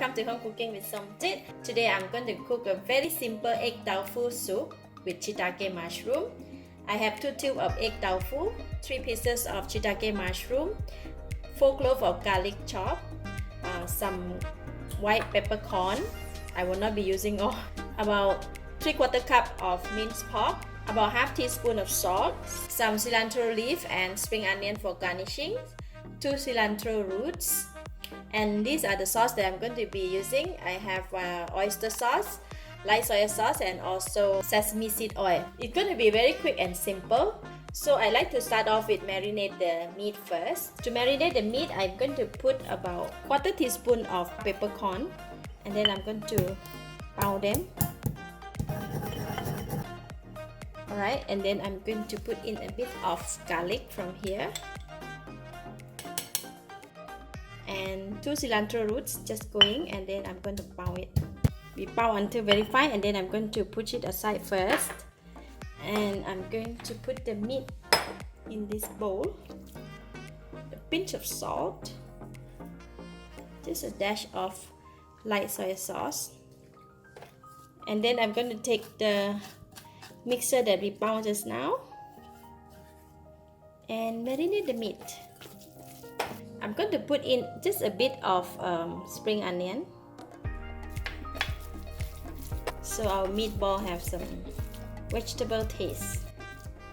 welcome to Home Cooking with Somjit. Today I'm going to cook a very simple egg tofu soup with shiitake mushroom. I have 2 tubes of egg tofu, 3 pieces of shiitake mushroom, 4 cloves of garlic chopped, some white peppercorn. I will not be using all. About 3/4 cup of minced pork, about half teaspoon of salt, some cilantro leaf and spring onion for garnishing, 2 cilantro roots, and these are the sauce that I'm going to be using. I have oyster sauce, light soy sauce, and also sesame seed oil. It's going to be very quick and simple. So I like to start off with marinate the meat first. To marinate the meat, I'm going to put about 1/4 teaspoon of peppercorn, and then I'm going to pound them. Alright, and then I'm going to put in a bit of garlic from here. And 2 cilantro roots just going, and then I'm going to pound it. We pound until very fine, and then I'm going to push it aside first. And I'm going to put the meat in this bowl. A pinch of salt. Just a dash of light soy sauce. And then I'm going to take the mixer that we pound just now and marinate the meat. I'm going to put in just a bit of spring onion, so our meatball have some vegetable taste.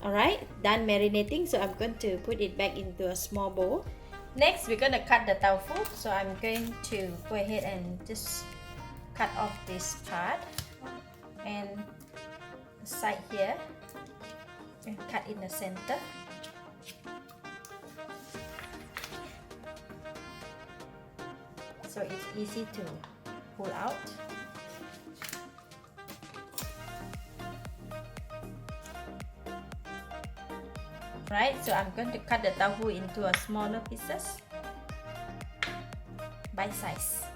Alright, done marinating, so I'm going to put it back into a small bowl. Next, we're going to cut the tofu, so I'm going to go ahead and just cut off this part and the side here and cut in the center. So it's easy to pull out. Right, so I'm going to cut the tofu into a smaller pieces, bite size.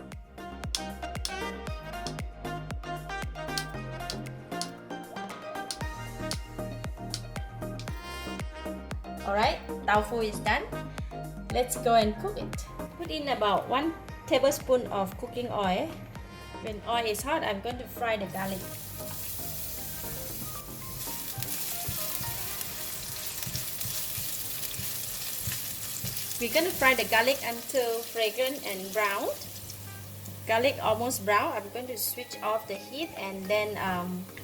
Alright, tofu is done. Let's go and cook it. Put in about 1 tablespoon of cooking oil. When oil is hot, I'm going to fry the garlic. We're going to fry the garlic until fragrant and brown. Garlic almost brown. I'm going to switch off the heat and then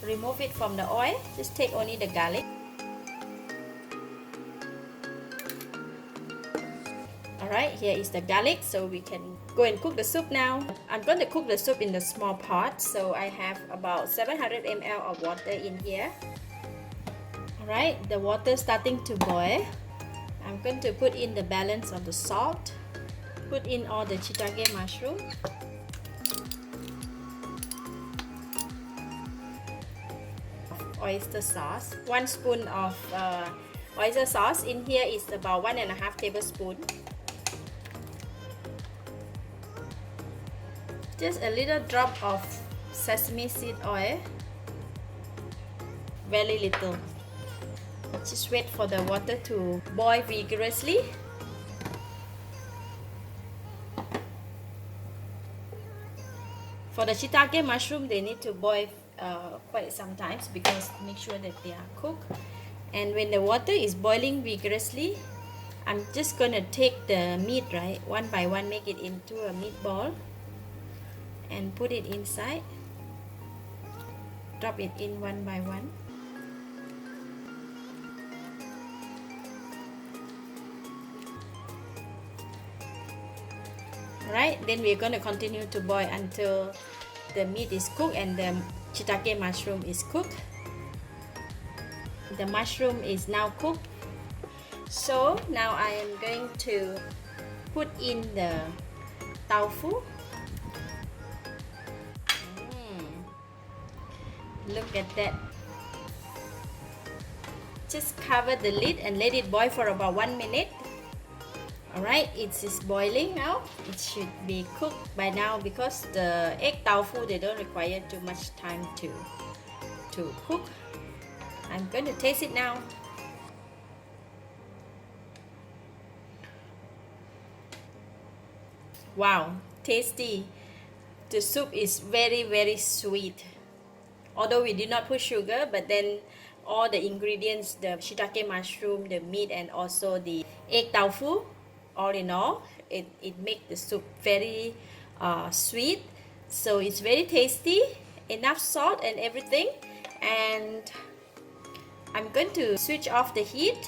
remove it from the oil. Just take only the garlic. Alright, here is the garlic, so we can go and cook the soup now. I'm going to cook the soup in the small pot, so I have about 700 ml of water in here. Alright, the water starting to boil. I'm going to put in the balance of the salt, put in all the shiitake mushroom, oyster sauce, 1 spoon of oyster sauce. In here is about 1.5 tablespoons. Just a little drop of sesame seed oil, very little. Just wait for the water to boil vigorously. For the shiitake mushroom, they need to boil quite sometimes because make sure that they are cooked. And when the water is boiling vigorously, I'm just gonna take the meat, right, one by one, make it into a meatball and put it inside. Drop it in one by one. Alright, then we're going to continue to boil until the meat is cooked and the shiitake mushroom is cooked. The mushroom is now cooked. So now I am going to put in the tofu. Look at that. Just cover the lid and let it boil for about 1 minute. Alright, it is boiling now. It should be cooked by now because the egg tofu, they don't require too much time to cook. I'm going to taste it now. Wow, tasty. The soup is very sweet. Although we did not put sugar, but then all the ingredients, the shiitake mushroom, the meat, and also the egg tofu, all in all, it makes the soup very sweet. So it's very tasty, enough salt and everything. And I'm going to switch off the heat,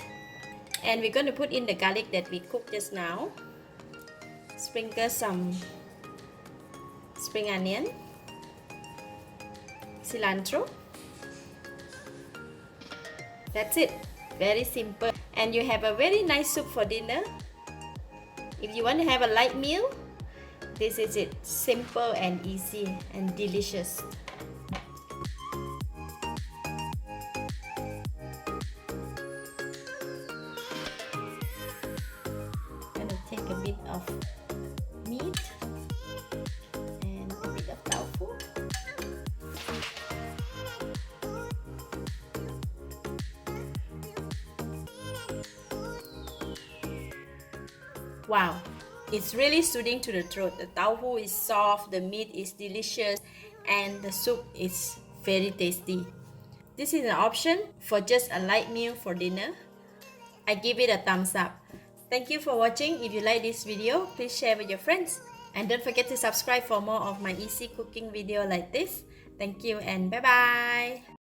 and we're going to put in the garlic that we cooked just now. Sprinkle some spring onion, cilantro. That's it. Very simple. And you have a very nice soup for dinner. If you want to have a light meal, this is it. Simple and easy and delicious. I'm gonna take a bit of meat and a bit of tofu. Wow, it's really soothing to the throat. The tofu is soft, the meat is delicious, and the soup is very tasty. This is an option for just a light meal for dinner. I give it a thumbs up. Thank you for watching. If you like this video, please share with your friends. And don't forget to subscribe for more of my easy cooking video like this. Thank you and bye bye.